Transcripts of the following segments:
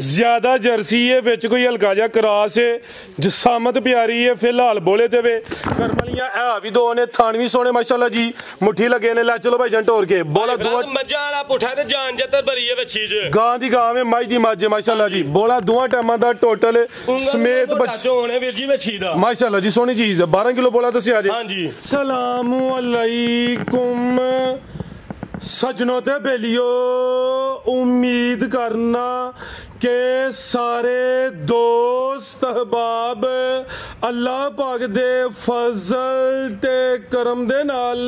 ज्यादा जर्सी है विच कोई हल्का जा क्रॉस है जसामत प्यारी है फिलहाल बोले ते वे करमलियां है भी दो ने थान भी सोने माशाल्लाह जी मुट्ठी लगे ने ला चलो भाई जन टोर के बोला दो मज्जा वाला पुठा ते जान जतर भरी है बच्ची ज गां दी गां में मज दी मज माशाल्लाह जी बोला दोवां टाइमां दा टोटल समेत बच्चे होने वीर जी बच्ची दा माशाल्लाह जी सोनी चीज है 12 किलो बोला दसिया जी हां जी सलाम अलैकुम सजनों ते बेलियो उम्मीद करना के सारे दोस्त अहबाब अल्लाह पाक दे फजल ते करम दे नाल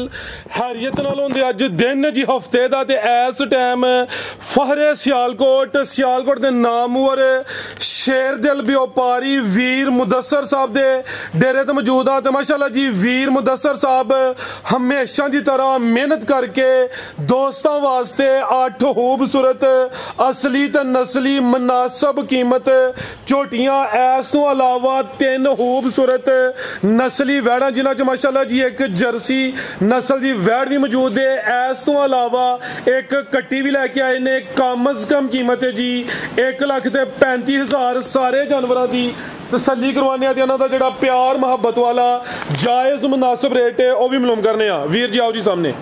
हैरियत नाल होंदे अज दिन जी हफ्ते दा ते इस टाइम फहरे सियालकोट दे नामवर शेर दिल व्यापारी वीर मुदस्सर साहब दे डेरे ते मौजूद आ ते माशाल्लाह जी वीर मुदस्सर साहब हमेशा दी तरह मेहनत करके दोस्तां वास्ते 8 खूबसूरत असली ते नस्ली मुनासब कीमत झोटियां इस तो अलावा 3 खूबसूरत नस्ली वैड़ा जिन्हां च माशाल्लाह जी एक जर्सी नस्ल दी वैड़ भी मौजूद है इस तो अलावा एक कट्टी भी लैके आए ने कम अज कम कीमत है जी 1,35,000 सारे जानवरों की तसल्ली करवाने इन्हां दा जिहड़ा प्यार मुहब्बत वाला जायज़ मुनासिब रेट है वह भी मालूम करने वीर जी आओ जी सामने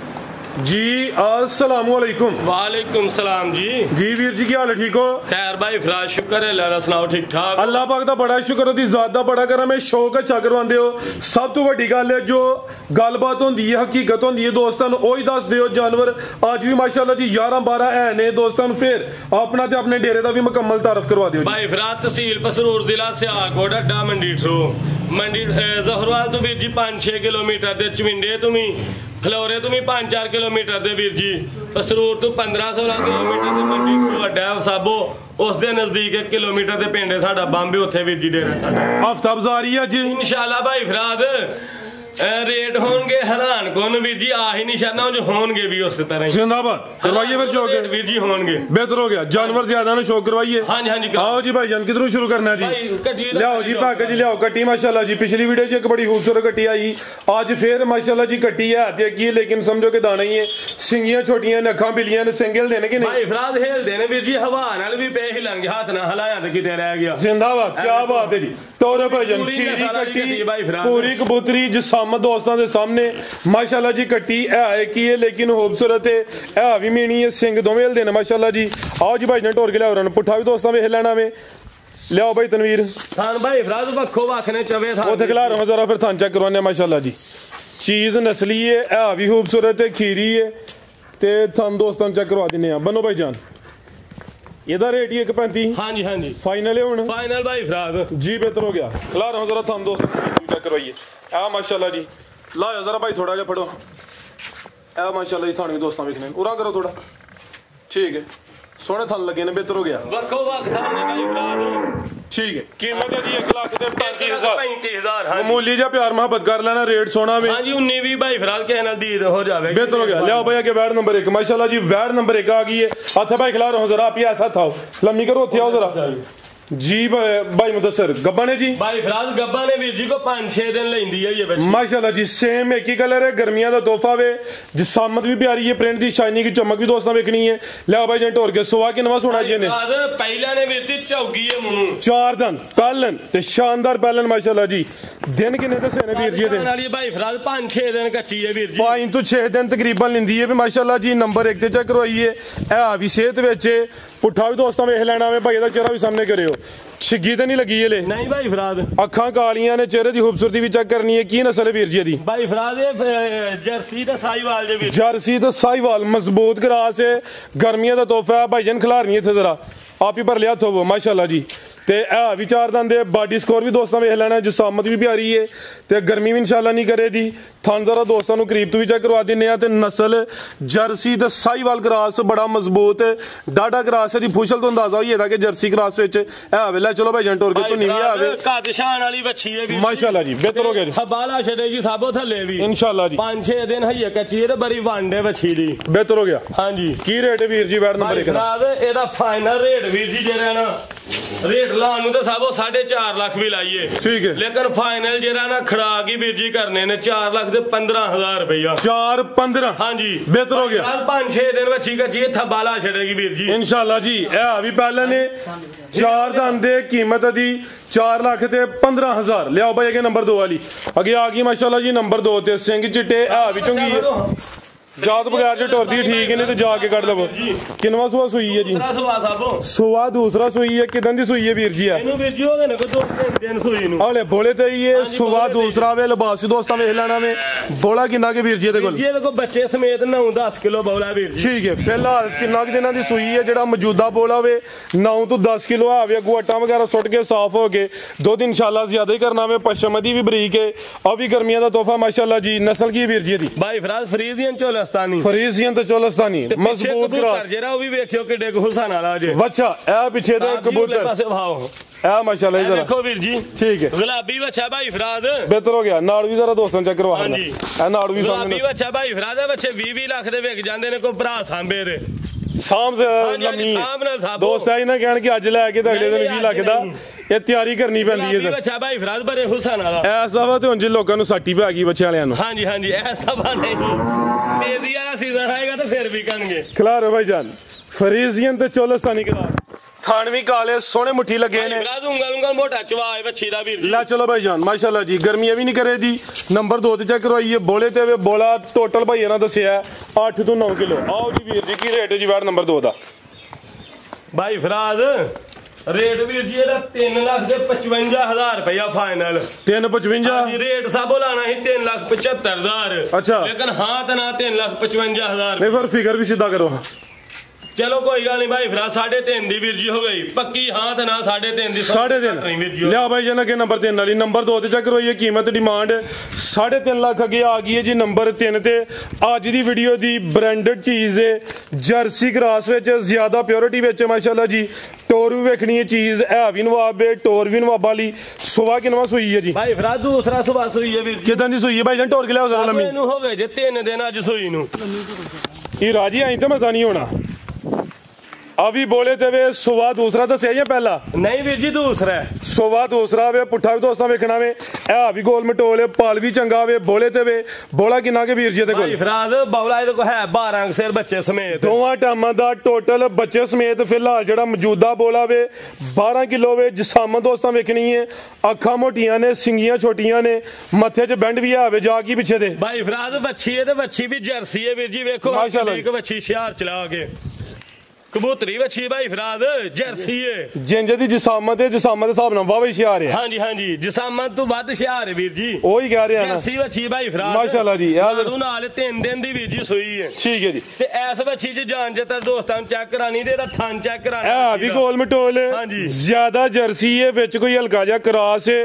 जी अस्सलाम वालेकुम। वालेकुम सलाम जी। जी वीर जी की हाल है ठीक हो? खैर भाई फराज शुक्र है अल्लाह दा सुनाओ ठीक ठाक? अल्लाह पाक दा बड़ा शुक्र होती ज़ात दा बड़ा करम है शौक अच्छा करवांदे हो सब तो वड्डी गल है जो गलबात होंदी है हकीकत होंदी है दोस्तां नूं ओही दस दिओ जानवर अज भी माशाल्लाह जी 11-12 है ने दोस्तां नूं फिर अपना ते अपने डेरे दा भी मुकम्मल तारफ करवा दिओ भाई फराज तहसील पसरूर जिला सियालकोट अड्डा मंडी थ्रो मंडी जहरवाल तो वीर जी 5-6 किलोमीटर दे चविंडे तो भी फलोरे तो भी 5-4 किलोमीटर दे वीर जी पसरूर तो 15-16 किलोमीटर दे मंडी थ्रो अड्डा साबो उस दे नजदीक 1 किलोमीटर दे पिंड है साडा बंबे उत्थे वीर जी डेरा साडा हफ्ता बाजारी अज इंशाल्लाह भाई फराद रेट होंगे हैरान कौन वीर जी आ ही निशाना होंगे भी उस तरह जिंदाबाद करवाइए फिर शौक वीर जी होंगे बेहतर हो गया जानवर ज्यादा ना शौक करवाइए हाँ जी हाँ जी आओ जी भाईजान किधरों शुरू करना है जी लियाओ जी भाग जी लियाओ कट्टी माशाल्लाह जी पिछली वीडियो च एक बड़ी खूबसूरत कट्टी आई आज फिर माशाल्लाह जी कट्टी है की लेकिन समझो कि दाना ही है सिंगियां छोटियां ने अखां बिलियां ने सिंगल देने के नहीं भाई फराज हिल देने वीर जी हवा नाल भी पे हिलणगे हाथ ना हलाया ते किते रह गया जिंदाबाद क्या बात है जी टोरे भाईजान खीरी कट्टी पूरी कबूतरी जिसामत दोस्तों के सामने माशाल्लाह जी कट्टी है की है लेकिन खूबसूरत है भी मीनी है सिंग दोवें हिलदे ने माशाल्लाह जी आओ जी भाई ने टोर के लियाओ पुट्ठा भी दोस्तों वेख लेना वे लियाओ भाई तनवीर थान भाई फराज वखो वखने चवे था ओथे खिला रहा जरा फिर थान चेक करवाने माशाल्लाह जी चीज नस्ली है भी खूबसूरत है खीरी है ते थान दोस्तों चेक करवा दिने बनो भाई जान ਇਹਦਾ ਰੇਟ ਹੀ 1.35 हाँ जी हाँ जी फाइनल है हुन फाइनल भाई फराज जी बेहतर हो गया खिला रहा जरा थान दोस्तों चेक करवाइए माशाल्लाह जी लाओ जरा भाई थोड़ा जा फड़ो माशाल्लाह जी थाने भी दोस्तों देखने पूरा करो थोड़ा ठीक है सोने थान लगे ने बेहतर हो गया वखो वख थाने भाई फराज ठीक है कीमत है जी 1,35,000 मामूली जा प्यार मोहब्बत कर लेना रेट सोना में हां जी 19 भी भाई फराज के नजदीक हो जावे बेहतर हो गया लियाओ भैया के वैड नंबर 1 माशाल्लाह जी वैड नंबर 1 आ गई है अच्छा भाई खिला रहा हूं जरा आप ही ऐसा थाओ लम्मी करो उठे आओ जरा जी भाई मुदस्सर गब्बा ने जी भाई फराज गब्बा ने वीर जी को 5-6 दिन लेंदी है ये बच्ची माशाल्लाह जी सेम एक ही कलर है गर्मियां दा तोहफा वे जिसामत भी प्यारी है प्रिंट दी शाइनिंग की चमक भी दोस्तों देखनी है ले भाई जन टोर के सुवा के नवा सोना जी ने पहला ने वीर जी चौगी है मुंह 4 दिन पहलन ते शानदार पहलन माशाल्लाह जी दिन किने दसे ने वीर जी दे वाली भाई फराज 5-6 दिन कच्ची है वीर जी 5 तो 6 दिन तकरीबन लिंदी है माशाल्लाह जी नंबर 1 ते चेक करवाइए है भी सेहत विच पुट्ठा भी दोस्तों वेख लेना वे भाई दा चेहरा भी सामने करियो छिगी तो नहीं लगी है ले नहीं भाई फराद अखां कालियां ने चेहरे की खूबसूरती भी चेक करनी है की नस्ल है वीर जी दी भाई फराद जर्सी ते साहिवाल जे वीर जर्सी ते साहिवाल मजबूत ग्रास है गर्मियां दा तोहफा है भाईजान खिलारनी है इत्थे जरा आप ही भर लिया थो माशाल्लाह जी ते है भी 4 दंद बॉडी स्कोर भी दोस्तों वेख लेना जिसामत भी प्यारी है ते गर्मी भी इंशाल्लाह नहीं करे दी थान जरा दोस्तों को करीब तो भी चेक करवा दिने ते नस्ल जर्सी ते साहिवाल क्रॉस बड़ा मजबूत डाडा क्रॉस है दी फुशल तो अंदाजा होई कि जर्सी क्रॉस विच है वेला चलो भाई जंटोर के तो नहीं आवे कादशान वाली बच्ची है माशाल्लाह जी बेहतर हो गया जी बाला छड़ेगी साबो थले भी इंशाल्लाह जी 5-6 दिन है कच्ची है बड़ी वांडे बच्ची दी बेहतर हो गया हां जी की रेट है वीर जी वैड नंबर 1 दा एदा फाइनल रेट वीर जी जेरा ना रेट लाने तो सब 4.5 लाख भी लाइए, ठीक है, लेकिन फाइनल जरा ना खड़ा की वीर जी करने ने 4 लाख दे 15,000 रुपया। 4-15 हाँ जी, बेहतर हो गया। 5-6 दिन बच्ची कच्ची थबाला छड़ेगी वीर जी इंशाल्लाह जी। ए भी पहले ने 4 दंद दे कीमत दी 4 लाख ते 15,000। लियाओ भाई अगे नंबर 2 वाली अगे आ गई माशाल्लाह जी। नंबर 2 ते सिंह चिट्टे आ भी चंगी है, जात बगैर जो टुरदी ठीक है, नहीं तो जाके कट लवो। किनवा सुआ सुई है जी? सुआ दूसरा सुई है। किदन दी सुई है वीर जी? हले बोले तो ये सुआ दूसरा वे लिबास दोस्ता वेख लेना वे। बोला किन्ना के वीर जी दे कोल? बच्चे समेत 9-10 किलो बोला वीर जी। ठीक है, फिलहाल किन्ना के दिनां दी सुई है? जेड़ा मौजूदा बोला वे 9 तो 10 किलो है वे। अगू आटा वगैरह सुट के साफ हो के दुध इंशाल्लाह ज्यादा ही करना वे। पश्चिम दी भी बरीक है, अभी गर्मियां दा तोहफा माशाल्लाह जी। नस्ल की वीर जी दी? भाई फराज फ्रीजियन चोलस्तानी। फरीजियन तो चोलस्तानी मजबूत क्रॉस जरा वो भी देखियो किड्डे को हुसैन वाला जे। अच्छा ए पीछे दे कबूतर पासे भाव ए माशाल्लाह जरा देखो वीर जी। ठीक है, गुलाबी बच्चा भाई फराज बेहतर हो गया। नाड़ भी जरा दोस्तों चेक करवा हां जी, ए नाड़ भी सामने। गुलाबी बच्चा भाई फराज बच्चे 20 लाख दे विक जांदे ने को भरा सांबे दे शाम से लम्मी दोस्त आई ना कहन कि अज लैके ते अगले दिन 20 लाख दा ये तैयारी करनी पैंदी है। बच्चा भाई फराज बड़े हुसैन वाला ऐसा वा ते हुन जी लोकां नु सट्टी पै गई बच्चे वालियां नु। हां जी हां जी, ऐसा वा नहीं, तेजी वाला सीजन आएगा तो फिर भी करेंगे। खिलारो भाई जान फरीजियन ते चोलस्तानी क्रॉस। थान भी काले सोने मुट्ठी लगे ने। उंगल मोटा चवाए बच्ची दा वीर जी। ला चलो भाई जान माशाल्लाह जी। गर्मियां भी नहीं करे दी। नंबर 2 ते चेक करवाइए। बोले ते वे बोला टोटल भाई ना दसिया 8 तो 9 किलो। आओ जी वीर जी की रेट है जी वार्ड नंबर 2 दा? भाई फराज रेट वीर जी 3,55,000 रुपया फाइनल। 3,55 रेट सब लाना ही 3,75,000। अच्छा, लेकिन हाँ तो ना 3,55,000। नहीं फिर फिगर भी सीधा करो। चलो कोई गल नहीं भाई फिर 3.5 दी वीर जी हो गई पक्की। हाँ तो ना 3.5 दी 3.5 लिया भाई जना के नंबर 3 वाली। नंबर 2 ते चेक करवाइए। कीमत डिमांड 3.5 लाख अगे आ गई है जी। नंबर 3 ते अज दी वीडियो दी ब्रांडेड चीज है, जर्सी क्रॉस विच ज्यादा प्योरिटी विच माशाल्लाह जी। टोर भी वेखनी है चीज है भी नवाब है, टोर भी नवाब वाली। सुबह किनवा सुई है जी? भाई फिर दूसरा सुबह सुई है वीर जी। किदां दी सुई है भाई जान? टोर के लिया जरा लम्मी हो गए जे 3 दिन अज सुई नु। ये राजी आई तो मजा नहीं होना। अभी बोले थे वे सुबह दूसरा दसिया या पहला? नहीं वीर जी दूसरा है। सुबह दूसरा वे पुट्ठा भी दोस्तां वेखना वे। ए भी गोल मटोल पाल भी चंगा वे। बोले ते वे बोला किन्ना के वीर जी दे कोल? फराज बौला इहदे को है 12 सिर बच्चे समेत। दोवां टाइमां दा टोटल बच्चे समेत फिलहाल जेड़ा मौजूदा बोला वे 12 किलो वे। जिसामत दोस्तां वेखनी है। अखां मोटियां ने, सिंगियां छोटियां ने, मत्थे च बैंड भी है वे। जा की पीछे दे भाई फराज बच्ची है ते बच्ची भी जर्सी है वीर जी। वेखो माशाल्लाह बच्ची शहर चला के कबूतरी बच्ची भाई फराद जर्सी है। जिंज दी जिसामत है, जिसामत दे हिसाब नाल वाह शहर है। हां जी जिसामत तो वध शहर है वीर जी। ओही कह रहे हैं ना जर्सी बच्ची भाई फराद माशाल्लाह जी। यार नाल 3 दिन दी वीर जी सुई है। ठीक है जी। ते ऐस बच्ची च जान जतर दोस्तां चेक करानी ते थन चेक कराना है भी गोल मटोल। हां जी ज्यादा जर्सी है विच कोई हल्का जा क्रॉस है।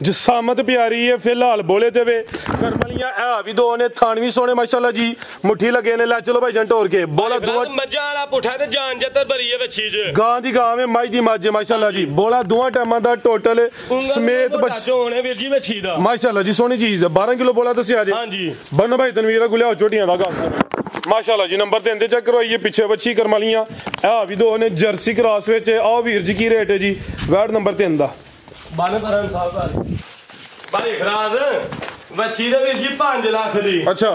जिसामत प्यारी है फिलहाल। बोले ते वे करमलियां है भी दो ने। थान भी सोने माशाल्लाह जी मुट्ठी लगे ने। ला चलो भाई जान टोर के। बोला दो मज्जा वाला पुठा ते जान जतर भरी है गां दी गां में मज दी मज माशाल्लाह जी। बोला दोवां टाइमां दा टोटल समेत बच्चे होने वीर जी बच्ची दा माशाल्लाह जी। सोहनी चीज है। 12 किलो बोला दसिया जी। हां जी बनो भाई तनवीर गुलिया चोटियां दा घास माशाल्लाह जी। नंबर 3 ते चेक करवाइए। पीछे बच्ची करमलियां आ भी दो ने जर्सी क्रॉस विच। आओ वीर जी की रेट है जी वार्ड नंबर 3 दा? 12 साल भाई फराज बच्ची दा वीर जी 5 लाख दी। अच्छा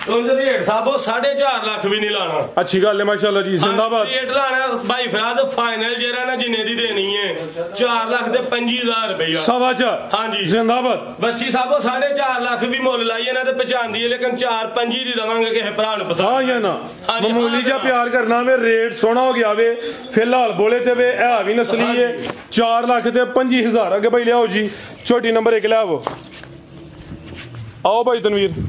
रेट साबो 4.5 लाख भी नहीं लाना। अच्छी गल है माशाल्लाह जी। जिंदाबाद। रेट लाना भाई फराद फाइनल जेरा ना जिन्ने दी देनी है 4 लाख ते 25,000 रुपया। 4.25 हां जी जिंदाबाद। बच्ची साबो 4.5 लाख भी मुल लाइए ना ते पहचानदी है, लेकिन 4-5 दी दवांगे किसे भरा नु पसंद। हां या ना मामूली जा प्यार करना वे। रेट सोना हो गया वे फिलहाल। बोले ते वे है भी नस्ली है 4 लाख ते 25,000। अगे भाई लियाओ जी छोटी नंबर 1 लियाओ। आओ भाई तनवीर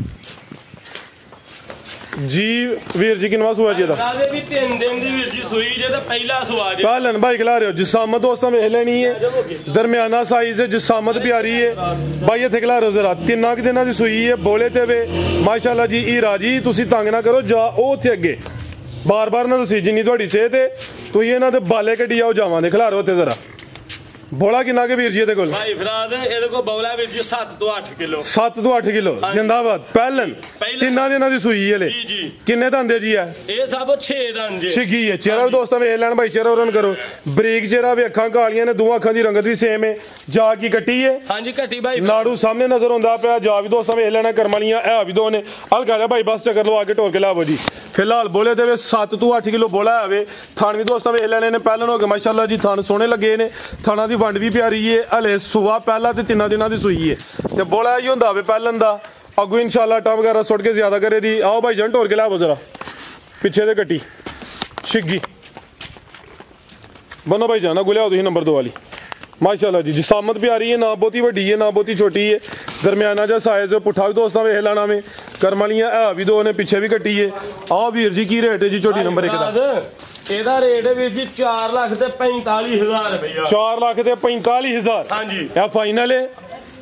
जी। वीर जी किनवा सुआ जी दा? भी 3 दिन दी वीर जी सुई जे ते पहला सुआ जे। पालन भाई खिला रहे हो। जिसामत दोस्तों वेख लेनी है। दरमियाना साइज है। जिसामत प्यारी है भाई। इत्थे खिला रहे हो जरा 3 दिनां दी सुई है। बोले ते वे माशाल्लाह जी। हीरा जी तुसी तंग ना करो। जा ओ उत्थे अगे बार बार ना दसी जिन्नी तुहाडी सेहत है। तुसीं इन्हां दे बाले कड्ढी आओ जावां दे। खिला रहे हो उत्थे जरा ਬੋਲਾ ਕਿੰਨਾ ਕੇ ਵੀਰ ਜੀ ਇਹਦੇ ਕੋਲ ਭਾਈ ਫਰਾਦ ਇਹਦੇ ਕੋਲ ਬੌਲਾ ਵੀਰ ਜੀ 7 ਤੋਂ 8 ਕਿਲੋ 7 ਤੋਂ 8 ਕਿਲੋ ਜਿੰਦਾਬਾਦ ਪਹਿਲਨ ਤਿੰਨਾਂ ਦਿਨਾਂ ਦੀ ਸੂਈ ਹਲੇ ਜੀ ਜੀ ਕਿੰਨੇ ਦੰਦੇ ਜੀ ਆ ਇਹ ਸਭ 6 ਦੰਦ ਜੀ ਛਿੱਗੀ ਹੈ ਚਿਹਰਾ ਵੀ ਦੋਸਤਾਂ ਵੇਖ ਲੈਣ ਭਾਈ ਚਿਹਰਾ ਰਨ ਕਰੋ ਬਰੀਕ ਚਿਹਰਾ ਵੀ ਅੱਖਾਂ ਕਾਲੀਆਂ ਨੇ ਦੋਵਾਂ ਅੱਖਾਂ ਦੀ ਰੰਗਤ ਵੀ ਸੇਮ ਹੈ ਜਾ ਕੀ ਕੱਟੀ ਹੈ ਹਾਂਜੀ ਕੱਟੀ ਭਾਈ ਨਾੜੂ ਸਾਹਮਣੇ ਨਜ਼ਰ ਆਉਂਦਾ ਪਿਆ ਜਾ ਵੀ ਦੋਸਤਾਂ ਵੇਖ ਲੈਣਾ ਕਰਮ ਵਾਲੀਆਂ ਇਹ ਵੀ ਦੋ ਨੇ ਹਲਕਾ ਜਿਹਾ ਭਾਈ ਬਸ ਚੱਕਰ ਲਵਾ ਕੇ ਢੋਲ ਕੇ ਲਾਵੋ ਜੀ ਫਿਲਹਾਲ ਬੋਲੇ ਦੇ 7 ਤੋਂ 8 ਕਿਲੋ ਬੋਲਾ ਆਵੇ ਥਣ ਵੀ ਦੋਸਤਾਂ ਵੇਖ ਲੈਣੇ ਨੇ ਪਹਿਲਨ ਹੋ ਗਏ ਮਾਸ਼ਾਅੱਲਾ ਜੀ ਥਣ ਸੋਹਣੇ ਲੱਗੇ ਨੇ ਥਣਾ ਦੀ ਵੰਡ ਵੀ ਪਿਆਰੀ ਹੈ ਹਲੇ ਸੁਆ ਪਹਿਲਾ ਤੇ 3 ਦਿਨਾਂ ਦੀ ਸੂਈ ਹੈ ਤੇ ਬੋਲਾ ਹੀ ਹੁੰਦਾ ਵੇ ਪਹਿਲਨ ਦਾ ਅੱਗੂ ਇਨਸ਼ਾਅੱਲਾ ਟਾ ਵਗੈਰਾ ਸੁੱਟ ਕੇ ਜ਼ਿਆਦਾ ਕਰੇ ਦੀ ਆਓ ਭਾਈ ਜਨ ਢੋਲ ਕੇ ਲਾਵੋ ਜ਼ਰਾ ਪਿੱਛੇ ਦੇ ਕੱਟੀ ਛਿੱਗੀ ਬਨੋ ਭਾਈ ਜਾਨਾ ਗੁਲਿਆ ਤੁਸੀਂ ਨੰਬਰ 2 ਵਾਲੀ ਮਾਸ਼ਾਅੱਲਾ ਜੀ ਜਿਸਾਮਤ ਪਿਆਰੀ ਹੈ ਨਾ ਬਹੁਤੀ ਵੱਡੀ ਹੈ ਨਾ ਬਹੁਤੀ ਛੋਟੀ ਹੈ ਦਰਮਿਆਨਾ ਜਿਹਾ ਸਾਈਜ਼ ਪੁੱਠਾ ਵੀ ਦੋਸਤਾਂ ਵੇਖ ਲੈਣਾ ਵੇ ਕਰਮ ਵਾਲੀਆਂ ਇਹ ਵੀ ਦੋ ਨੇ ਪਿੱਛੇ ਵੀ ਕੱਟੀ ਹੈ ਆਹ ਵੀਰ ਜੀ ਕੀ ਰੇਟ ਹੈ ਜੀ ਝੋਟੀ ਨੰਬਰ 1 ਦਾ ਇਹਦਾ ਰੇਟ ਹੈ ਵੀਰ ਜੀ 4,45,000 ਰੁਪਇਆ 4,45,000 ਹਾਂਜੀ ਇਹ ਫਾਈਨਲ ਹੈ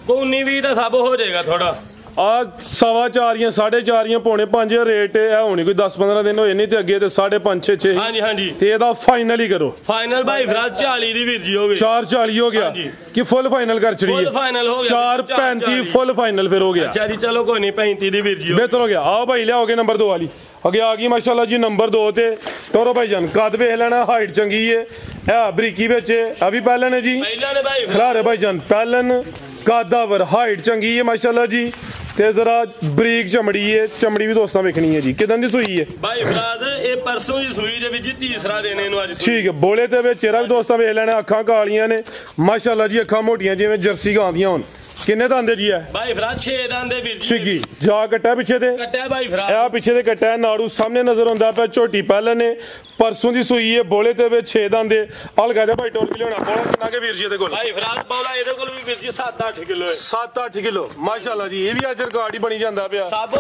19-20 ਦਾ ਸਭ ਹੋ ਜਾਏਗਾ ਥੋੜਾ ਆ 4.25 4.5 ਪੌਣੇ 5 ਰੇਟ ਹੈ ਹੋਣੀ ਕੋਈ 10-15 ਦਿਨ ਹੋਏ ਨਹੀਂ ਤੇ ਅੱਗੇ ਤੇ 5.5 6 ਹਾਂਜੀ ਹਾਂਜੀ ਤੇ ਇਹਦਾ ਫਾਈਨਲ ਹੀ ਕਰੋ ਫਾਈਨਲ ਭਾਈ ਫਰਾਦ 40 ਦੀ ਵੀਰ ਜੀ ਹੋ ਗਈ 4.40 ਹੋ ਗਿਆ ਕਿ ਫੁੱਲ ਫਾਈਨਲ ਕਰ ਛੜੀ ਫੁੱਲ ਫਾਈਨਲ ਹੋ ਗਿਆ 4.35 ਫੁੱਲ ਫਾਈਨਲ ਫਿਰ ਹੋ ਗਿਆ ਅੱਛਾ ਜੀ ਚਲੋ ਕੋਈ ਨਹੀਂ 35 ਦੀ ਵੀਰ ਜੀ ਬਿਹਤਰ ਹੋ ਗਿਆ ਆਓ ਭਾਈ ਲਿਆਓਗੇ ਨੰਬਰ 2 ਵਾਲੀ ਅੱਗੇ ਆ ਗਈ ਮਾਸ਼ਾਅੱਲਾ ਜੀ ਨੰਬਰ 2 ਤੇ ਟੋਰੋ ਭਾਈ ਜਾਨ ਕੱਦ ਵੇਖ ਲੈਣਾ ਹਾਈਟ ਚੰਗੀ ਹੈ ਇਹ ਬਰੀਕੀ ਵਿੱਚ ਆ ਵੀ ਪਹਿਲਨ ਹੈ ਜੀ ਪਹਿਲਾਂ ਨੇ ਭਾਈ ਖਲਾਰੇ ਭਾਈ ਜਾਨ ਪਹਿਲਨ ਕਾਦਾਵਰ ਹਾਈਟ ਚੰਗੀ ਹੈ ਮਾਸ਼ਾਅੱਲਾ ਜੀ ਤੇ ਜ਼ਰਾ ਬਰੀਕ ਚਮੜੀ ਹੈ ਚਮੜੀ ਵੀ ਦੋਸਤਾਂ ਵੇਖਣੀ ਹੈ ਜੀ ਕਿਦਾਂ ਦੀ ਸੂਈ ਹੈ ਭਾਈ ਫਰਾਦ ਇਹ ਪਰਸੋਂ ਦੀ ਸੂਈ ਦੇ ਵਿੱਚ ਤੀਸਰਾ ਦਿਨ ਇਹਨੂੰ ਅੱਜ ਠੀਕ ਹੈ ਬੋਲੇ ਤੇ ਵਿੱਚ ਚਿਹਰਾ ਵੀ ਦੋਸਤਾਂ ਵੇਖ ਲੈਣਾ ਅੱਖਾਂ ਕਾਲੀਆਂ ਨੇ ਮਾਸ਼ਾਅੱਲਾ ਜੀ ਅੱਖਾਂ ਮੋਟੀਆਂ ਜਿਵੇਂ ਜਰਸੀ ਗਾਂ ਦੀਆਂ ਹੋਣ ਕਿੰਨੇ ਦੰਦੇ ਜੀ ਹੈ ਭਾਈ ਫਰਾਦ 6 ਦੰਦੇ ਵੀਰ ਜੀ ਛਿੱਗੀ ਜਾ ਕੱਟਿਆ ਪਿੱਛੇ ਤੇ ਕੱਟਿਆ ਭਾਈ ਫਰਾਦ ਇਹ ਪਿੱਛੇ ਤੇ ਕੱਟਿਆ ਨਾੜੂ ਸਾਹਮਣੇ ਨਜ਼ਰ ਆਉਂਦਾ ਪਿਆ ਝੋਟੀ ਪਹਿਲਾਂ ਨੇ ਪਰਸੋਂ ਦੀ ਸੂਈ ਹੈ ਬੋਲੇ ਤੇ ਵਿੱਚ 6 ਦੰਦੇ ਹਲਕਾ ਜਿਹਾ ਭਾਈ ਟੋਲ ਵੀ ਲਿਆਉਣਾ ਬੋਲਾ ਕਿੰਨਾ ਕੇ ਵੀਰ ਜੀ ਇਹਦੇ ਕੋਲ ਭਾਈ ਫਰਾਦ ਬੋਲਾ ਇਹਦੇ ਕੋਲ ਵੀ ਵੀਰ ਜੀ 7-8 ਕਿਲੋ ਹੈ 7-8 ਕਿਲੋ ਮਾਸ਼ਾਅੱਲਾ ਜੀ ਇਹ ਵੀ ਅੱਜ ਰਿਕਾਰਡ ਹੀ ਬਣੀ ਜਾਂਦਾ ਪਿਆ ਸਭ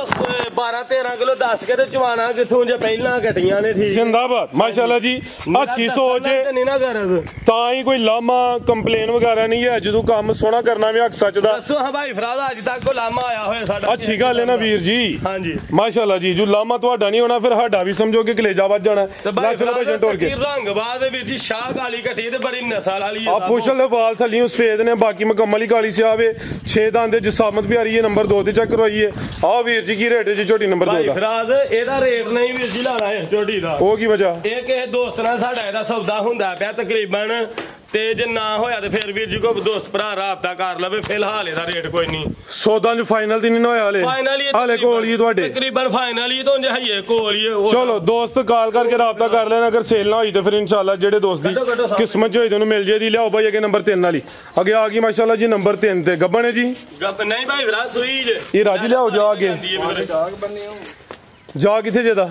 12-13 ਕਿਲੋ ਦੱਸ ਕੇ ਤੇ ਚਵਾਣਾ ਕਿਥੋਂ ਜੇ ਪਹਿਲਾਂ ਘਟੀਆਂ ਨੇ ਠੀਕ ਜ਼ਿੰਦਾਬਾਦ ਮਾਸ਼ਾਅੱਲਾ ਜੀ ਅੱਛੀ ਸੋਚ ਨਹੀਂ ਨਾ ਕਰ ਤਾਂ ਹੀ ਕੋਈ ਲਾਮਾ ਕੰਪਲੇਨ ਵਗੈਰਾ ਨਹੀਂ ਹੈ ਜਦੋਂ ਕੰਮ ਸੋਹਣਾ ਕਰਨਾ ਵੀ ਹੱਕ ਸੱਚ ਦਾ ਦੱਸੋ ਹਾਂ ਭਾਈ ਫਰਾਦ ਅੱਜ ਤੱਕ ਕੋ ਲਾਮਾ ਆਇਆ ਹੋਇਆ ਸਾਡਾ ਅੱਛੀ ਗੱਲ ਹੈ ਨਾ ਵੀਰ ਜੀ ਹਾਂਜੀ ਮਾਸ਼ਾਅੱਲਾ ਜੀ ਜੋ ਲਾਮਾ ਤੁਹਾਡਾ ਨਹੀਂ ਹੋਣਾ ਫਿਰ ਸਾਡਾ ਵੀ ਸਮਝੋ ਕਿ ਕਲੇਜਾ ਵੱਜ ਜਾਣਾ ਰੰਗ ਬਾਦ ਵੀਰ ਜੀ ਸ਼ਾਹ ਕਾਲੀ ਘਟੀ ਤੇ ਬੜੀ ਨਸਲ ਵਾਲੀ ਆ ਪੁੱਛਲ ਦੇ ਵਾਲ ਥੱਲੀਓਂ ਸਫੇਦ ਨੇ ਬਾਕੀ ਮੁਕੰਮਲ ਹੀ ਕਾਲੀ ਸਿਆਵੇ 6 ਦੰਦ ਦੇ ਜਿਸਾਮਤ ਪਿਆਰੀ ਹੈ ਨੰਬਰ 2 ਤੇ ਚੈੱਕ ਕਰਵਾਈਏ ਆ ਵੀਰ ਜੀ ਕੀ ਰੇਟ ਹੈ ਜੀ ਝੋਟੀ ਨੰਬਰ 2 ਦਾ ਫਰਾਦ ਇਹਦਾ ਰੇਟ ਨਹੀਂ ਵੀਰ ਜੀ ਲਾਣਾ ਹੈ ਝੋਟੀ ਦਾ ਉਹ ਕੀ ਵਜ੍ਹਾ ਇਹ ਕਿਸੇ ਦੋਸਤ ਨਾਲ ਸਾਡਾ ਇਹਦਾ ਸੌਦਾ ਹੁੰਦਾ ਪਿਆ ਤਕਰੀਬਨ ਤੇ ਜੇ ਨਾ ਹੋਇਆ ਤੇ ਫਿਰ ਵੀਰ ਜੀ ਕੋ ਦੋਸਤ ਭਰਾ ਰਾਬਤਾ ਕਰ ਲਵੇ ਫਿਲਹਾਲ ਇਹਦਾ ਰੇਟ ਕੋਈ ਨਹੀਂ ਸੌਦਾ ਚ ਫਾਈਨਲ ਤੇ ਨਹੀਂ ਹੋਇਆ ਹਲੇ ਹਾਲੇ ਕੋਲ ਹੀ ਤੁਹਾਡੇ ਤਕਰੀਬਨ ਫਾਈਨਲ ਹੀ ਤੋਂ ਜਹਾਈਏ ਕੋਲ ਹੀ ਚਲੋ ਦੋਸਤ ਕਾਲ ਕਰਕੇ ਰਾਬਤਾ ਕਰ ਲੈਣਾ ਅਗਰ ਸੇਲ ਨਾ ਹੋਈ ਤੇ ਫਿਰ ਇਨਸ਼ਾਅੱਲਾ ਜਿਹੜੇ ਦੋਸਤ ਦੀ ਕਿਸਮਤ ਚ ਹੋਈ ਤੁਹਾਨੂੰ ਮਿਲ ਜੇ ਦੀ ਲਿਆਓ ਭਾਈ ਅੱਗੇ ਨੰਬਰ 3 ਵਾਲੀ ਅੱਗੇ ਆ ਗਈ ਮਾਸ਼ਾਅੱਲਾ ਜੀ ਨੰਬਰ 3 ਤੇ ਗੱਬਣ ਹੈ ਜੀ ਨਹੀਂ ਭਾਈ ਵੀਰਾ ਸੂਈ ਜੇ ਇਹ ਰਾਜੀ ਲਿਆਓ ਜਾ ਅੱਗੇ ਜਾ ਕਿੱਥੇ ਜੇ ਦਾ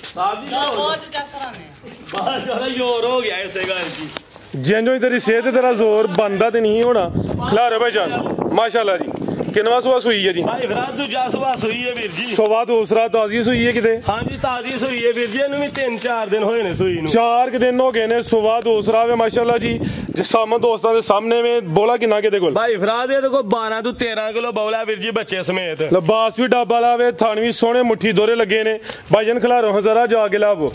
ਸਾਹਿਬ ਜੀ ਬਹੁਤ ਚੈੱਕ ਕਰਾਣੇ ਬਾਹਰ ਜ਼ਿਆਦਾ ਜ਼ੋਰ ਹੋ ਗਿਆ ਇਸੇ ਗੱਲ ਜੀ ਜਿੰਜੋ ਤੇਰੀ ਸਿਹਤ ਤੇਰਾ ਜ਼ੋਰ ਬੰਦਾ ਤੇ ਨਹੀਂ ਹੋਣਾ ਖਲਾਰੇ ਭਾਈ ਜਾਨ ਮਾਸ਼ਾਅੱਲਾ ਜੀ ਕਿੰਨਵਾ ਸੁਆ ਸੂਈ ਹੈ ਜੀ ਭਾਈ ਫਰਾਦ ਦੂਜਾ ਸੁਆ ਸੂਈ ਹੈ ਵੀਰ ਜੀ ਸੁਆ ਦੂਸਰਾ ਤਾਜ਼ੀ ਸੂਈ ਹੈ ਕਿਤੇ ਹਾਂਜੀ ਤਾਜ਼ੀ ਸੂਈ ਹੈ ਵੀਰ ਜੀ ਇਹਨੂੰ ਵੀ 3-4 ਦਿਨ ਹੋਏ ਨੇ ਸੂਈ ਨੂੰ 4 ਦਿਨ ਹੋ ਗਏ ਨੇ ਸੁਆ ਦੂਸਰਾ ਵੇ ਮਾਸ਼ਾਅੱਲਾ ਜੀ ਜਿਸਾਮਤ ਦੋਸਤਾਂ ਦੇ ਸਾਹਮਣੇ ਵੇ ਬੋਲਾ ਕਿੰਨਾ ਕਿਤੇ ਕੋਲ ਭਾਈ ਫਰਾਦ ਇਹਦੇ ਕੋਲ 12 ਤੋਂ 13 ਕਿਲੋ ਬੌਲਾ ਵੀਰ ਜੀ ਬੱਚੇ ਸਮੇਤ ਲਬਾਸ ਵੀ ਡਾਬਾ ਲਾਵੇ ਥਣ ਵੀ ਸੋਹਣੇ ਮੁੱਠੀ ਦੋਰੇ ਲੱਗੇ ਨੇ ਭਾਈਜਨ ਖਲਾਰੋ ਜ਼ਰਾ ਜਾ ਕੇ ਲਾਵੋ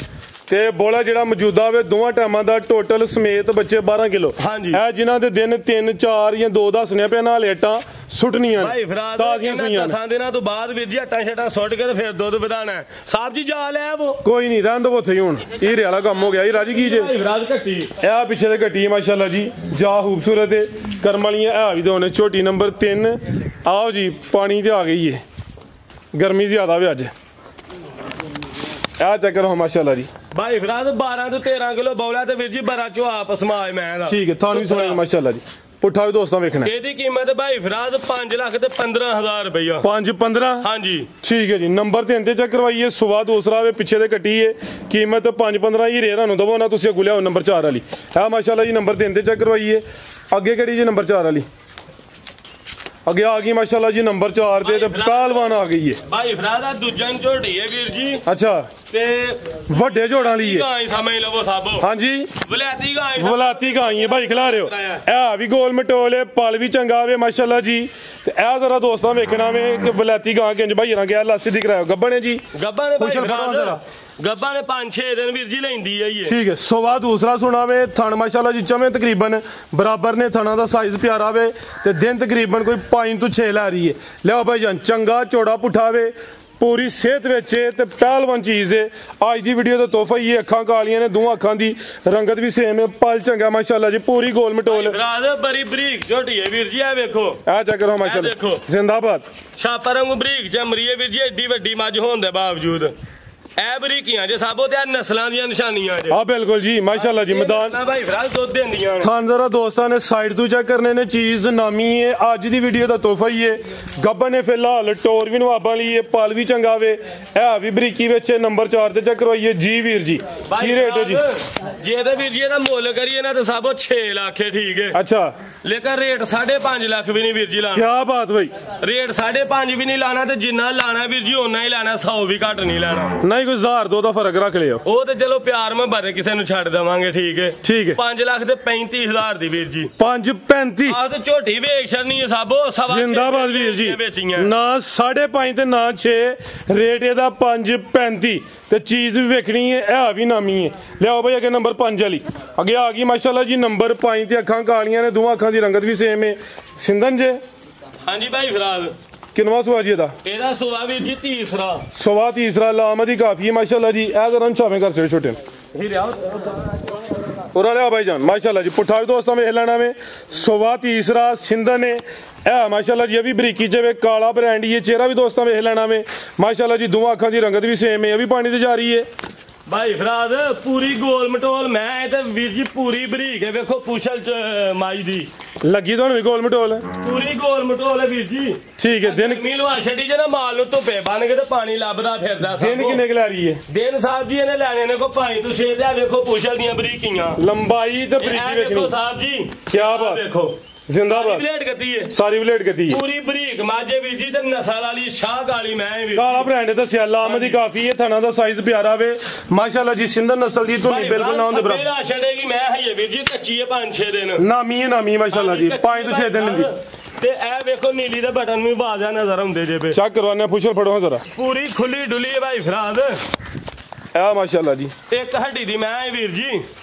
ਤੇ ਬੋਲਾ ਜਿਹੜਾ ਮੌਜੂਦਾ ਵੇ ਦੋਵਾਂ ਟਾਈਮਾਂ ਦਾ ਟੋਟਲ ਸਮੇਤ ਬੱਚੇ 12 ਕਿਲੋ ਇਹ ਜਿਨ੍ਹਾਂ ਦੇ ਦਿਨ 3-4 ਜਾਂ 2 ਦੱਸਨੇ ਪਿਆ ਨਾਲ ਲੇਟਾਂ ਸੁੱਟਣੀਆਂ ਭਾਈ ਫਰਾਦ ਤਾਜ਼ੀਆਂ ਸੂਈਆਂ 10 ਦਿਨਾਂ ਤੋਂ ਬਾਅਦ ਵੀਰ ਜੀ ਹੱਟਾਂ ਛਟਾਂ ਸੁੱਟ ਕੇ ਤੇ ਫਿਰ ਦੁੱਧ ਵਧਾਣਾ ਸਾਹਿਬ ਜੀ ਜਾ ਲੈ ਆਵੋ ਕੋਈ ਨਹੀਂ ਰਹਿਣ ਦੋ ਉੱਥੇ ਹੁਣ ਇਹ ਰੇ ਵਾਲਾ ਕੰਮ ਹੋ ਗਿਆ ਇਹ ਰਾਜੀ ਕੀ ਜੇ ਭਾਈ ਫਰਾਦ ਘੱਟੀ ਇਹ ਪਿੱਛੇ ਤੇ ਘੱਟੀ ਮਾਸ਼ਾਅੱਲਾ ਜੀ ਜਾ ਖੂਬਸੂਰਤ ਹੈ ਕਰਮ ਵਾਲੀਆਂ ਇਹ ਵੀ ਦੋਨੇ ਝੋਟੀ ਨੰਬਰ 3 ਆਓ ਜੀ ਪਾਣੀ ਤੇ ਆ ਗਈ ਏ ਗਰਮੀ ਜ਼ਿਆਦਾ ਵੇ ਅੱਜ ਆ ਚੱਕਰ ਹੋ ਮਾਸ਼ਾਅੱਲਾ ਜੀ ਭਾਈ ਫਰਾਦ 12 ਤੋਂ 13 ਕਿਲੋ ਬੌਲਾ ਤੇ ਵੀਰ ਜੀ ਬੜਾ ਚੁਆਪ ਸਮਾਜ ਮੈਂ ਦਾ ਠੀਕ ਹੈ ਤੁਹਾਨੂੰ ਵੀ ਸੁਣਾਈ ਮਾਸ਼ਾਅੱਲਾ ਜੀ ਪੁੱਠਾ ਵੀ ਦੋਸਤਾਂ ਵੇਖਣਾ ਇਹਦੀ ਕੀਮਤ ਭਾਈ ਫਰਾਦ 5 ਲੱਖ ਤੇ 15,000 ਰੁਪਇਆ 5-15 ਹਾਂਜੀ ਠੀਕ ਹੈ ਜੀ ਨੰਬਰ 3 ਤੇ ਚੈੱਕ ਕਰਵਾਈਏ ਸੁਆ ਦੂਸਰਾ ਵੇ ਪਿੱਛੇ ਤੇ ਕੱਟੀ ਏ ਕੀਮਤ 5-15 ਹੀ ਰੇ ਤੁਹਾਨੂੰ ਦਵੋ ਨਾ ਤੁਸੀਂ ਅੱਗੂ ਲਿਆਓ ਨੰਬਰ 4 ਵਾਲੀ ਆ ਮਾਸ਼ਾਅੱਲਾ ਜੀ ਨੰਬਰ 3 ਤੇ ਚੈੱਕ ਕਰਵਾਈਏ ਅੱਗੇ ਕਿਹੜੀ ਜੀ ਨੰਬਰ 4 ਵਾਲੀ ਅੱਗੇ ਆ ਗਈ ਮਾਸ਼ਾਅੱਲਾ ਜੀ ਨੰਬਰ 4 ਤੇ ਪਹਿਲਵਾਨ ਆ ਗਈ ਏ ਭਾਈ ਫਰਾਦ ਆ ਦੂਜਾ ਝੋਟੀ ਹੈ ਵੀਰ ਜੀ ਅੱਛਾ ਤੇ ਵੱਡੇ ਜੋੜਾਂ ਲਈ ਗਾਂ ਹੀ ਸਮਝ ਲਵੋ ਸਾਬੋ। ਹਾਂਜੀ ਵਲੈਤੀ ਗਾਂ ਹੀ ਵਲਾਤੀ ਗਾਂ ਹੀ ਹੈ ਭਾਈ, ਖਿਲਾ ਰਿਓ ਇਹ ਵੀ ਗੋਲ ਮਟੋਲ ਪਲ ਵੀ ਚੰਗਾ ਵੇ ਮਾਸ਼ਾਅੱਲਾ ਜੀ। ਤੇ ਇਹ ਜ਼ਰਾ ਦੋਸਤਾਂ ਵੇਖਣਾ ਵੇ ਕਿ ਵਲਾਤੀ ਗਾਂ ਕਿੰਜ ਭਾਈ ਨਾ ਗਿਆ ਲਾਸੀ ਦੀ ਕਰਾਇਓ। ਗੱਬਣ ਹੈ ਜੀ, ਗੱਬਾ ਨੇ ਗੱਬਾ ਨੇ 5-6 ਦਿਨ ਵੀਰ ਜੀ ਲੈਂਦੀ ਹੈ ਇਹ। ਠੀਕ ਹੈ। ਸਵਾ ਦੂਸਰਾ ਸੁਣਾ ਵੇ ਥਣ ਮਾਸ਼ਾਅੱਲਾ ਜੀ ਚਵੇਂ ਤਕਰੀਬਨ ਬਰਾਬਰ ਨੇ, ਥਣਾ ਦਾ ਸਾਈਜ਼ ਪਿਆਰਾ ਵੇ ਤੇ ਦਿਨ ਤਕਰੀਬਨ ਕੋਈ 5 ਤੋਂ 6 ਲੈ ਰਹੀ ਹੈ। ਲਿਓ ਭਾਈ ਜਾਨ ਚੰਗਾ ਚੌੜਾ ਪੁੱਠਾ ਵੇ, पूरी सेहत विच ते पहलवान चीज़ है। अज की वीडियो का तोहफा ही अखां कालियां ने, दोवां अखां दी रंगत भी सेम है, पल चंगा माशाल्लाह जी, पूरी गोल मटोल बड़ी बरीक झोटी है वीर जी। वेखो आ चेक करो माशाल्लाह, जिंदाबाद। छापा रंगू बरीक चमरी है वीर जी, एडी वड्डी मझ होने के बावजूद ए बरीकियां जे साबो ते नस्लां दी निशानियां जे। हां बिल्कुल जी माशाल्लाह जी। मैदान भाई फिर दुध देंदियां थान जरा दोस्तां ने साइड तो चेक करने ने, चीज नामी है अज दी वीडियो दा तोहफा ही है। गब्बन ने फिलहाल टोर भी नवाबां ली है, पल भी चंगा वे, है भी बरीकी विच। नंबर 4 ते चेक करवाइए जी वीर जी, की रेट है जी? जे ते वीर जी दा मुੱਲ करिए ना तो साबो 6 लाख है, ठीक है। अच्छा लेकिन रेट 5.5 लाख भी नहीं वीर जी लाना। क्या बात भाई, रेट 5.5 भी नहीं लाना ते जिन्ना लाना वीर जी उन्ना ही लाना, 100 भी घट नहीं लाना। नहीं कोई 1000-2 ਦਾ ਫਰਕ ਰੱਖ ਲਿਓ, ਉਹ ਤੇ ਚਲੋ ਪਿਆਰ ਮੁਹੱਬਤ ਕਿਸੇ ਨੂੰ ਛੱਡ ਦੇਵਾਂਗੇ, ਠੀਕ ਹੈ। ਠੀਕ ਹੈ। 5 ਲੱਖ ਤੇ 35,000 ਦੀ ਵੀਰ ਜੀ। 5.35 ਆਹ ਤੇ ਝੋਟੀ ਵੇਖ ਛੜਨੀ ਹੈ ਸਾਬੋ, ਸਵਾ ਜਿੰਦਾਬਾਦ ਵੀਰ ਜੀ। ਨਾ 5.5 ਤੇ ਨਾ 6, ਰੇਟ ਇਹਦਾ 5.35 ਤੇ ਚੀਜ਼ ਵੀ ਵੇਖਣੀ ਹੈ, ਇਹ ਵੀ ਨਾਮੀ ਹੈ। ਲਿਆਓ ਭਾਈ ਅੱਗੇ ਨੰਬਰ 5 ਵਾਲੀ ਅੱਗੇ ਆ ਗਈ ਮਾਸ਼ਾਅੱਲਾ ਜੀ। ਨੰਬਰ 5 ਤੇ ਅੱਖਾਂ ਕਾਲੀਆਂ ਨੇ, ਦੋਵਾਂ ਅੱਖਾਂ ਦੀ ਰੰਗਤ ਵੀ ਸੇਮ ਹੈ। ਸਿੰਧਨ ਜੇ ਹਾਂਜੀ ਭਾਈ ਫਰਾਦ ਕਿਨਵਾ ਸੁਆ ਜੀ ਇਹਦਾ ਸੁਆ ਵੀਰ ਜੀ ਤੀਸਰਾ। ਸੁਆ ਤੀਸਰਾ ਲਾਮਦੀ ਕਾਫੀ ਹੈ ਮਾਸ਼ਾਅੱਲਾ ਜੀ। ਇਹ ਜ਼ਰਾ ਛਾਵੇਂ ਕਰ ਛੋਟੇ ਛੋਟੇ पूरा लिया भाई जान माशाल्लाह जी। पुठा भी दोस्तों में हिलाना में सुवा तीसरा सिंधन है, माशाल्लाह जी। अभी बरीकी जब काला ब्रांड ये चेहरा भी दोस्तों में हिलाना में माशाल्लाह जी। दोवां अखां दी रंगत भी सेम है, अभी पानी से जा रही है भाई फराद। पूरी गोल मटोल मैं ते वीर जी पूरी बरीक है, वेखो पुछल च माई दी लगी तो भी गोल मटोल पूरी गोल मटोल है वीर जी। ठीक है। दिन मिलवा छड़ी जे ना माल नु धुप्पे बन के ते पानी लभदा फिरदा। दिन किन्ने क ला रही है? दिन साहब जी इन्हें लैने ने को 5 तो 6 दे। वेखो पुछल दियां बरीकियां, लंबाई ते बरीकी वेखो साहब जी। क्या बात, वेखो जिंदाबाद। ब्लेड करती है, सारी ब्लेड करती है, पूरी बरीक माजे वीर जी ते नस्ल वाली शाह काली मैं वीर। काला ब्रांड दस्या लामदी काफी है, थना दा साइज प्यारा वे माशाल्लाह जी। सिंधन नस्ल दी तो बिल्कुल ना होंदे बराबर। मेरा छड़ेगी मैं है वीर जी, कच्ची है 5-6 दिन। नामी है नामी माशाल्लाह जी, 5 तो 6 दिन दी। ते ए वेखो नीली दे बटन भी बाजा नजर आउंदे जे पे। चेक करवाने पुछल फड़ो जरा, पूरी खुली डुली है भाई फराद। ए माशाल्लाह जी। एक हड्डी दी मैं है वीर जी,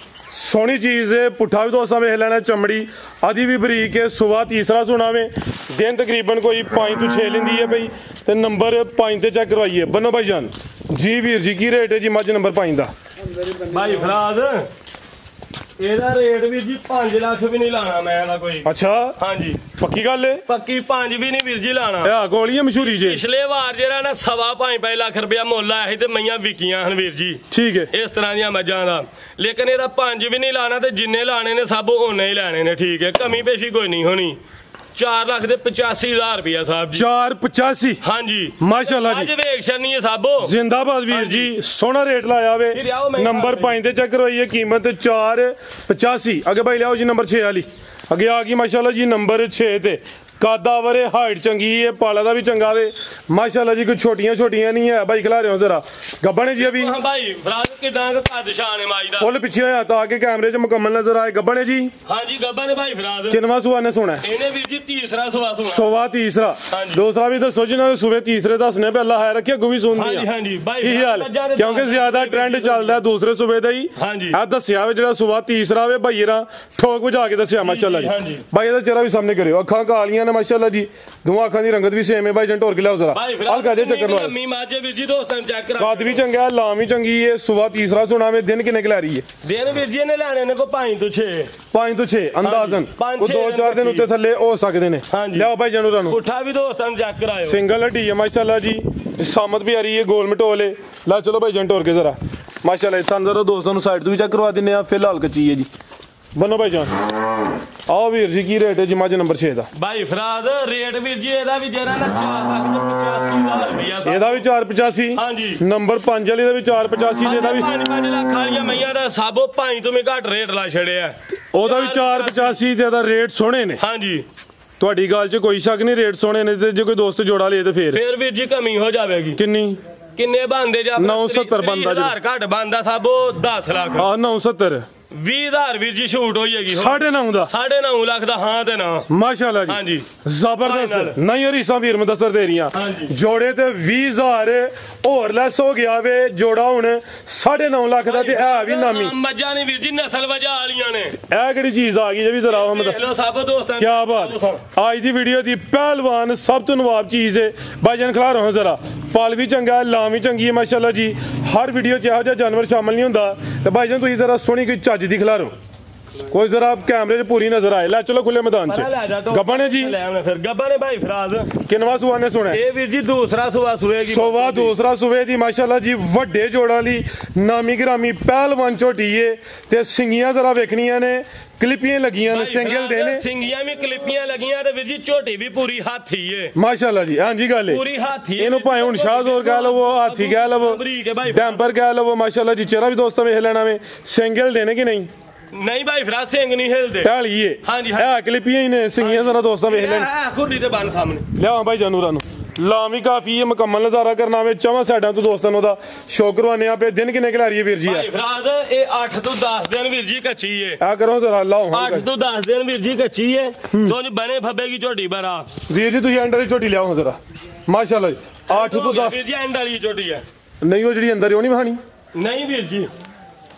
सोहनी चीज है। पुठा भी दोस्तों में हिलाना, चमड़ी आदि भी बरीक है। सुबह तीसरा सुना में दिन तकरीबन कोई 5 तो 6 लेंदी है भाई। तो नंबर 5 ते चेक करवाइए बनो भाई जान जी। वीर जी की रेट है जी मज नंबर 5 दा? भाई फराद ਇਹਦਾ ਰੇਟ ਵੀਰ ਜੀ 5 ਲੱਖ ਵੀ ਨਹੀਂ ਲਾਣਾ ਮੈਂ ਇਹਦਾ ਕੋਈ। ਅੱਛਾ ਹਾਂਜੀ ਪੱਕੀ ਗੱਲ ਹੈ? ਪੱਕੀ 5 ਵੀ ਨਹੀਂ ਵੀਰ ਜੀ ਲਾਣਾ। ਆ ਗੋਲੀ ਹੈ ਮਸ਼ਹੂਰੀ ਜੇ। ਪਿਛਲੇ ਵਾਰ ਜਿਹੜਾ ਨਾ 5.5 ਲੱਖ ਰੁਪਇਆ ਮੁੱਲ ਆਇਆ ਸੀ ਤੇ ਮਈਆਂ ਵਿਕੀਆਂ ਹਨ ਵੀਰ ਜੀ। ਠੀਕ ਹੈ। ਇਸ ਤਰ੍ਹਾਂ ਦੀਆਂ ਮੱਝਾਂ ਦਾ, ਲੇਕਿਨ ਇਹਦਾ 5 ਵੀ ਨਹੀਂ ਲਾਣਾ ਤੇ ਜਿੰਨੇ ਲਾਣੇ ਨੇ ਸਭ ਉਹਨੇ ਹੀ ਲੈਣੇ ਨੇ, ਠੀਕ ਹੈ। ਕਮੀ ਪੇਸ਼ੀ ਕੋਈ ਨਹੀਂ ਹੋਣੀ। 4 ਲੱਖ ਦੇ 85,000 रुपया साहब जी। 485 हाँ जी माशाल्लाह जी। वेख छड़नी है साबो, जिंदाबाद वीर जी। सोना रेट लाया वे। नंबर 5 ते चेक करवाइए, कीमत 485। अगे भाई लियाओ जी नंबर 6 वाली अगे आ गई माशाल्लाह जी। नंबर 6 ते कादावरे हाइट चंगी है, पाला दा भी चंगा वे माशाल्लाह जी। कोई छोटियां छोटियां नहीं है भाई, खिला रहे हो जरा गब्बन जी अभी। हाँ भाई फराज किदां का कद शान है माई दा, फुल पीछे होया ताकि कैमरे च मुकम्मल नजर आए। गब्बन जी हाँ जी गब्बन भाई फराज। किनवा सुआ ने सुना है? इन्हें वीर जी तीसरा सुआ सुना। सुआ तीसरा। दूसरा भी दसो जिन्होंने सुबह तीसरे दसने पे अल्लाह है रखे गुवी सुन दी। हाँ जी भाई की हाल, क्योंकि ज्यादा ट्रेंड चलदा है दूसरे सुबह दा ही। हाँ जी आ दस्या वे जेड़ा सुबह तीसरा वे भाईरा ठोक बजा के दस्या माशाल्लाह जी। भाई दा चेहरा भी सामने करियो, अखां कालियां ने माशाल्लाह जी। दोवां अखां दी रंगत भी सेम है भाई जान। टोर के लाओ जरा हाल का जे चक्कर लो। लम्मी माजे वीर जी दोस्तां चेक करा, कद भी चंगा है, लाम भी चंगी है। सुबह तीसरा सुना में दिन किन्ने ला रही है? दिन वीर जी ने लेने ने को 5 तो 6 5 तो 6 अंदाजन 2-4 दिन उत्ते थल्ले हो सकदे ने। लियाओ भाई जानू रानू उठा भी दोस्तां चेक करायो। सिंगल हड्डी है माशाल्लाह जी, सामत भी आ रही है, गोल मटोल है। ला चलो भाई जान टोर के जरा माशाल्लाह। इतना जरा दोस्तों साइड तो भी चेक करवा दिने। फिलहाल कच्ची है जी बनो भाई जान। आओ वीर जी की रेट है जी मज नंबर 6 दा? भाई फराज रेट वीर जी एदा भी जरा ना 4,85,000 रुपया। एदा भी 485। हां जी नंबर 5 वाले दा भी 485 देदा भी 5 लाख वाली मैया दा साबो 5 तो मैं घट रेट ला छड़िया। ओदा भी 485 देदा रेट सोने ने। हां जी ਤੁਹਾਡੀ ਗੱਲ 'ਚ कोई शक नहीं, रेट सोने ने। ते जे कोई दोस्त जोड़ा ले तो फिर वीर जी कमी हो जाएगी। किन्नी? ਕਿੰਨੇ ਬੰਦੇ ਜਾਂ 970 ਬੰਦਾ ਜੀ। 30,000 ਘੱਟ ਬੰਦਾ ਸਾਬੋ 10 ਲੱਖ। ਹਾਂ 970 20,000 ਵੀਰ ਜੀ ਛੂਟ ਹੋਈ ਹੈਗੀ। 9.5 ਦਾ 9.5 ਲੱਖ ਦਾ ਹਾਂ ਤੇ ਨਾ। ਮਾਸ਼ਾਅੱਲਾ ਜੀ। ਹਾਂਜੀ ਜ਼ਬਰਦਸਤ ਨਹੀਂ ਹਰੀਸਾਂ ਵੀਰ ਮੁਦੱਸਰ ਦੇ ਰਹੀਆਂ ਹਾਂਜੀ। ਜੋੜੇ ਤੇ 20,000 ਹੋਰ ਲੈਸ ਹੋ ਗਿਆ ਵੇ ਜੋੜਾ ਹੁਣ 9.5 ਲੱਖ ਦਾ ਤੇ ਹੈ ਵੀ ਨਾਮੀ ਮੱਝਾਂ ਨਹੀਂ ਵੀਰ ਜੀ ਨਸਲ ਵਜਾ ਵਾਲੀਆਂ ਨੇ। ਇਹ ਕਿਹੜੀ ਚੀਜ਼ ਆ ਗਈ ਜੇ ਵੀ ਜ਼ਰਾ ਹਮਦ ਲੋ ਸਭ ਦੋਸਤਾਂ ਕੀ ਬਾਤ। ਅੱਜ ਦੀ ਵੀਡੀਓ ਦੀ ਪਹਿਲਵਾਨ ਸਭ ਤੋਂ ਨਵਾਬ ਚੀਜ਼ ਹੈ ਭਾਈਜਾਨ ਖਿਲਾ ਰਹਾ ਜ਼ਰਾ ਪਾਲ ਵੀ ਚੰਗਾ ਹੈ ਲਾਂ ਵੀ ਚੰਗੀ ਹੈ ਮਾਸ਼ਾਅੱਲਾ ਜੀ। ਹਰ ਵੀਡੀਓ 'ਚ ਇਹੋ ਜਿਹਾ ਜਾਨਵਰ ਸ਼ਾਮਲ ਨਹੀਂ ਹੁੰਦਾ ਤੇ ਭਾਈਜਾਨ ਤੁਸੀਂ ਜ਼ਰਾ ਸੋਹਣੀ ਕੋਈ ਚੱਜ ਦੀ ਖਿਲਾ ਰੋ ਕੋਈ ਜ਼ਰਾ कैमरे 'ਚ पूरी नजर आए ਲੈ ਚਲੋ ਖੁੱਲੇ ਮੈਦਾਨ 'ਚ ਗੱਬਣ ਜੀ ਫਿਰ ਗੱਬਣ ਭਾਈ ਫਰਾਜ਼ ਕਿੰਨਵਾ ਸੁਆ ਨੇ ਸੁਣਿਆ ਇਹ ਵੀਰ ਜੀ ਦੂਸਰਾ ਸੁਆ ਸੂਏਗੀ ਸੋਵਾ ਦੂਸਰਾ ਸੂਵੇ ਦੀ ਮਾਸ਼ਾਅੱਲਾ ਜੀ ਵੱਡੇ ਜੋੜਾਂ ਲਈ ਨਾਮੀ ਗ੍ਰਾਮੀ ਪਹਿਲਵਾਨ ਝੋਟੀ ਏ ਤੇ ਸਿੰਗੀਆਂ ਜ਼ਰਾ ਵੇਖਣੀਆਂ ਨੇ ਕਲਿੱਪੀਆਂ ਲੱਗੀਆਂ ਨੇ ਸਿੰਗਲ ਦੇ ਨੇ ਸਿੰਗੀਆਂ ਵੀ ਕਲਿੱਪੀਆਂ ਲੱਗੀਆਂ ਤੇ ਵੀਰ ਜੀ ਝੋਟੀ ਵੀ ਪੂਰੀ ਹਾਥੀ ਏ ਮਾਸ਼ਾਅੱਲਾ ਜੀ ਹਾਂਜੀ ਗੱਲ ਏ ਪੂਰੀ ਹਾਥੀ ਇਹਨੂੰ ਭਾਵੇਂ ਹੁਣ ਸ਼ਾਹਜ਼ੋਰ ਕਹਿ ਲਵੋ ਹਾਥੀ ਕਹਿ ਲਵੋ ਡੈਂਪਰ ਕਹਿ ਲਵੋ ਮਾਸ਼ਾਅੱਲਾ ਜੀ ਚਿਹਰਾ ਵੀ ਦੋਸਤਾਂ ਵੇਖ ਲੈਣਾ ਵੇ ਸਿੰਗਲ ਦੇਣੇ ਕਿ ਨਹੀਂ ਨਹੀਂ ਭਾਈ ਫਰਾਜ਼ ਸਿੰਘ ਨਹੀਂ ਹਿਲਦੇ ਢਾਲੀਏ ਹਾਂਜੀ ਹਾਂ ਕਲਿੱਪੀਆਂ ਹੀ ਨੇ ਸਿੰਗੀਆਂ ਜ਼ਰਾ ਦੋਸਤਾਂ ਵੇਖ ਲੈਣ ਖੁਰਲੀ ਤੇ ਬੰਨ ਸਾਹਮਣੇ ਲਿਆਵਾਂ ਭਾਈ ਜਾਨੂਰਾਂ ਨੂੰ ਲਾਮ ਵੀ ਕਾਫੀ ਹੈ ਮੁਕੰਮਲ ਨਜ਼ਾਰਾ ਕਰਨਾ ਵੇ ਚਵਾਂ ਸਾਈਡਾਂ ਤੋਂ ਦੋਸਤਾਂ ਨੂੰ ਦਾ ਸ਼ੌਕ ਕਰਵਾਨੇ ਆ ਪੇ ਦਿਨ ਕਿੰਨੇ ਖਿਲਾਰੀ ਵੀਰ ਜੀ ਭਾਈ ਫਰਾਜ਼ ਇਹ 8 ਤੋਂ 10 ਦਿਨ ਵੀਰ ਜੀ ਕੱਚੀ ਏ ਆ ਕਰੋ ਜ਼ਰਾ ਲਾਓ 8 ਤੋਂ 10 ਦਿਨ ਵੀਰ ਜੀ ਕੱਚੀ ਏ ਸੋਝ ਬਣੇ ਫੱਬੇਗੀ ਝੋਟੀ ਬਰਾ ਵੀਰ ਜੀ ਤੁਸੀਂ ਅੰਡਰ ਦੀ ਝੋਟੀ ਲਿਆਓ ਜ਼ਰਾ ਮਾਸ਼ਾਅੱਲਾ ਜੀ 8 ਤੋਂ 10 ਵੀਰ ਜੀ ਐਂਡ ਵਾਲੀ ਝੋਟੀ ਹੈ ਨਹੀਂ ਉਹ ਜਿਹੜੀ ਅੰਦਰ ਉਹ ਨਹੀਂ ਵਹਾਣੀ ਨਹੀਂ ਵੀਰ ਜੀ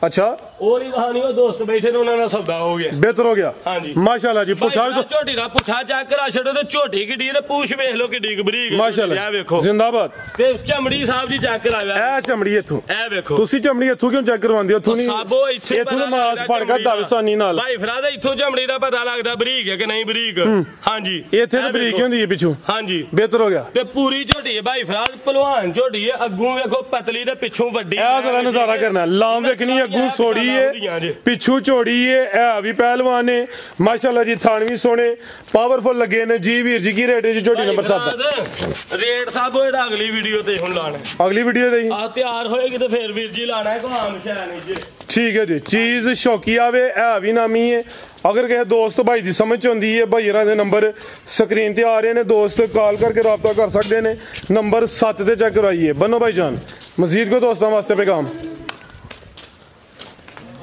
ਅੱਛਾ ਉਹ ਨਹੀਂ ਵਹਾਣੀ ਉਹ ਦੋਸਤ ਬੈਠੇ ਨੇ ਉਹਨਾਂ ਨਾਲ ਸੌਦਾ ਹੋ ਗਿਆ ਬਿਹਤਰ ਹੋ ਗਿਆ ਹਾਂਜੀ ਮਾਸ਼ਾਅੱਲਾ ਜੀ ਪੁੱਠਾ ਵੀ ਝੋਟੀ ਦਾ ਪੁੱਠਾ ਚੈੱਕ ਕਰਾ ਛੱਡੋ ਤੇ ਝੋਟੀ ਕਿੱਡੀ ਤੇ ਪੂਛ ਵੇਖ ਲਓ ਕਿੱਡੀ ਬਰੀਕ ਮਾਸ਼ਾਅੱਲਾ ਇਹ ਵੇਖੋ ਜ਼ਿੰਦਾਬਾਦ ਤੇ ਚਮੜੀ ਸਾਹਿਬ ਜੀ ਚੈੱਕ ਕਰਾਇਆ ਇਹ ਚਮੜੀ ਇੱਥੋਂ ਇਹ ਵੇਖੋ ਤੁਸੀਂ ਚਮੜੀ ਇੱਥੋਂ ਕਿਉਂ ਚੈੱਕ ਕਰਵਾਉਂਦੇ ਹੋ ਇੱਥੋਂ ਨਹੀਂ ਸਾਬੋ ਇੱਥੇ ਇੱਥੋਂ ਤਾਂ ਮਾਸ ਫੜ ਕੇ ਦਵਸਾਨੀ ਨਾਲ ਭਾਈ ਫਰਾਦ ਇੱਥੋਂ ਚਮੜੀ ਦਾ ਪਤਾ ਲੱਗਦਾ ਬਰੀਕ ਹੈ ਕਿ ਨਹੀਂ ਬਰੀਕ ਹਾਂਜੀ ਇੱਥੇ ਤਾਂ ਬਰੀਕ ਹੁੰਦੀ ਹੈ ਪਿੱਛੋਂ ਹਾਂਜੀ ਬਿਹਤਰ ਹੋ ਗਿਆ ਤੇ ਪੂਰੀ ਝੋਟੀ ਹੈ ਭਾਈ ਫਰਾਦ ਪਹਿਲਵਾਨ ਝੋਟੀ ਹੈ ਅੱਗੋਂ ਵੇਖੋ ਪਤਲੀ ਤੇ ਪਿੱਛੋਂ ਵੱਡੀ ਇਹ ਜ਼ਰਾ ਨਜ਼ਾਰਾ ਕਰਨਾ ਲਾਮ ਵੇਖਣੀ ਅੱਗੋਂ ਸੋੜੀ ਏ ਪਿੱਛੂ ਝੋੜੀ ਏ ਇਹ ਵੀ ਪਹਿਲਵਾਨ ਨੇ ਮਾਸ਼ਾਅੱਲਾ ਜੀ ਥਾਣ ਵੀ ਸੋਹਣੇ ਪਾਵਰਫੁਲ ਲੱਗੇ ਨੇ ਜੀ ਵੀਰ ਜੀ ਕੀ ਰੇਟ ਹੈ ਜੀ ਝੋਟੀ ਨੰਬਰ 7 ਰੇਟ ਸਭ ਇਹਦਾ ਅਗਲੀ ਵੀਡੀਓ ਤੇ ਹੁਣ ਲਾਣਾ ਅਗਲੀ ਵੀਡੀਓ ਤੇ ਆ ਤਿਆਰ ਹੋਏਗੀ ਤੇ ਫਿਰ ਵੀਰ ਜੀ ਲਾਣਾ ਹੈ ਕੋਹਾਨ ਸ਼ਾਨ ਜੀ ਠੀਕ ਹੈ ਜੀ ਚੀਜ਼ ਸ਼ੌਕੀ ਆਵੇ ਇਹ ਵੀ ਨਾਮੀ ਹੈ ਅਗਰ ਕਿਸੇ ਦੋਸਤ ਭਾਈ ਦੀ ਸਮਝ ਆਉਂਦੀ ਹੈ ਭਾਈਰਾਂ ਦੇ ਨੰਬਰ ਸਕਰੀਨ ਤੇ ਆ ਰਹੇ ਨੇ ਦੋਸਤ ਕਾਲ ਕਰਕੇ ਰਾਬਤਾ ਕਰ ਸਕਦੇ ਨੇ ਨੰਬਰ 7 ਤੇ ਚੈੱਕ ਕਰਵਾਈਏ ਬੰਨੋ ਭਾਈ ਜਾਨ ਮਜ਼ੀਦ ਕੋ ਦੋਸਤਾਂ ਵਾਸਤੇ ਪੈਗਾਮ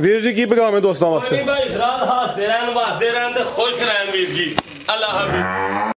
ਵੀਰ ਜੀ ਕੀ ਪੈਗਾਮ ਹੈ ਦੋਸਤਾਂ ਵਾਸਤੇ ਭਾਈ ਫਰਾਦ ਹੱਸਦੇ ਰਹਿਣ ਵਸਦੇ ਰਹਿਣ ਤੇ ਖੁਸ਼ ਰਹਿਣ ਵੀਰ ਜੀ ਅੱਲਾਹ ਹਾਫਿਜ਼